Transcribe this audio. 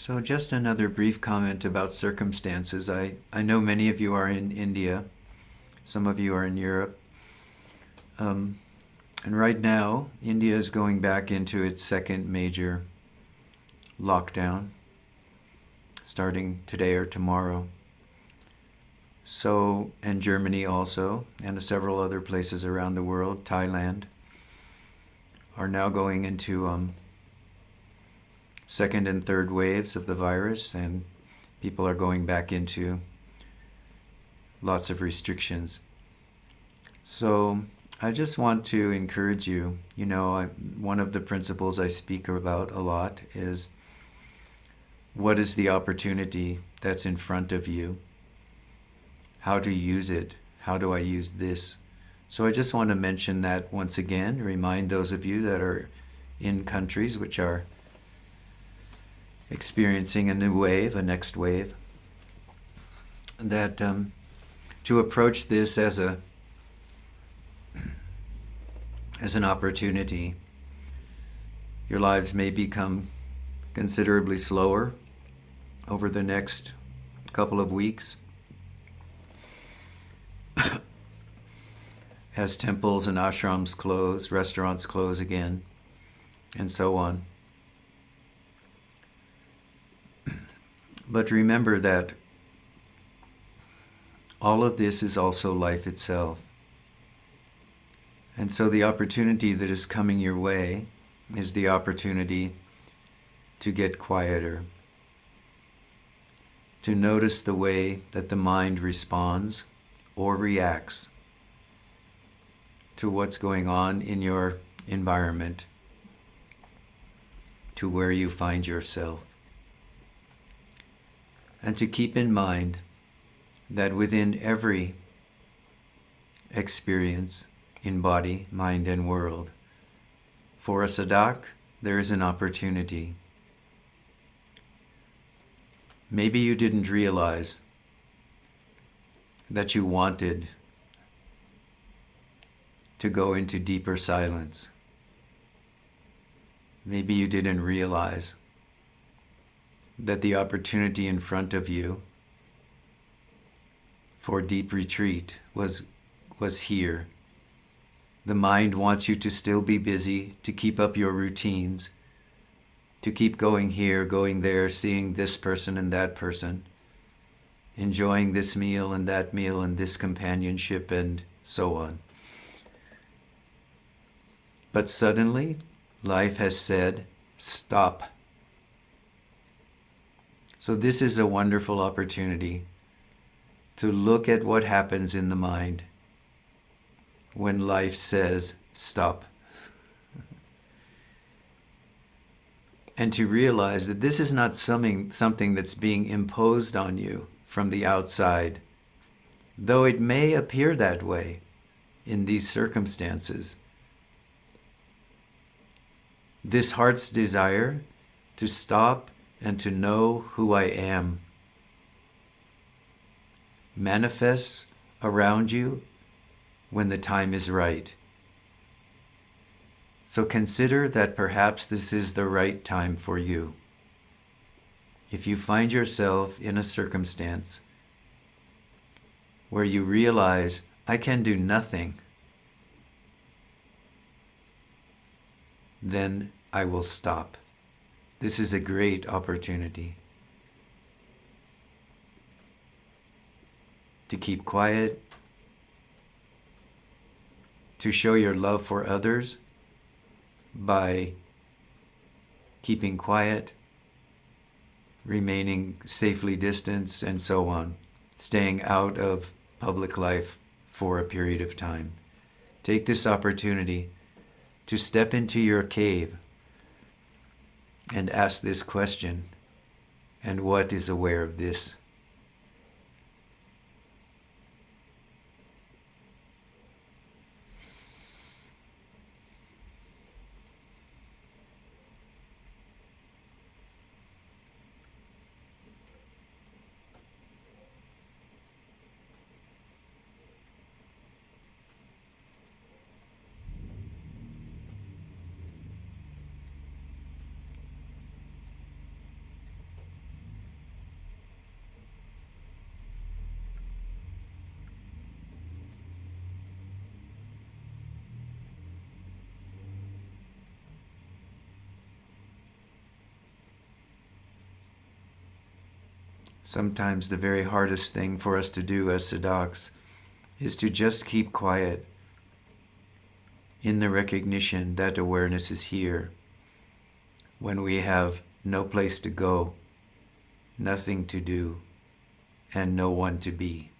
So just another brief comment about circumstances. I know many of you are in India. Some of you are in Europe. And right now, India is going back into its second major lockdown, starting today or tomorrow. So, and Germany also, and several other places around the world, Thailand, are now going into second and third waves of the virus, and people are going back into lots of restrictions. So I just want to encourage you, one of the principles I speak about a lot is, what is the opportunity that's in front of you? How to use it? How do I use this? So I just want to mention that once again, remind those of you that are in countries which are experiencing a new wave, a next wave, that to approach this as an opportunity. Your lives may become considerably slower over the next couple of weeks as temples and ashrams close, restaurants close again, and so on. But remember that all of this is also life itself. And so the opportunity that is coming your way is the opportunity to get quieter, to notice the way that the mind responds or reacts to what's going on in your environment, to where you find yourself. And to keep in mind that within every experience in body, mind, and world, for a sadhak, there is an opportunity. Maybe you didn't realize that you wanted to go into deeper silence. Maybe you didn't realize that the opportunity in front of you for deep retreat was here. The mind wants you to still be busy, to keep up your routines, to keep going here, going there, seeing this person and that person, enjoying this meal and that meal and this companionship and so on. But suddenly, life has said, stop. So this is a wonderful opportunity to look at what happens in the mind when life says, stop. And to realize that this is not something that's being imposed on you from the outside, though it may appear that way in these circumstances. This heart's desire to stop and to know who I am manifests around you when the time is right. So consider that perhaps this is the right time for you. If you find yourself in a circumstance where you realize, I can do nothing, then I will stop. This is a great opportunity to keep quiet, to show your love for others by keeping quiet, remaining safely distanced, and so on, staying out of public life for a period of time. Take this opportunity to step into your cave and ask this question, and what is aware of this? Sometimes the very hardest thing for us to do as sadhaks is to just keep quiet in the recognition that awareness is here when we have no place to go, nothing to do, and no one to be.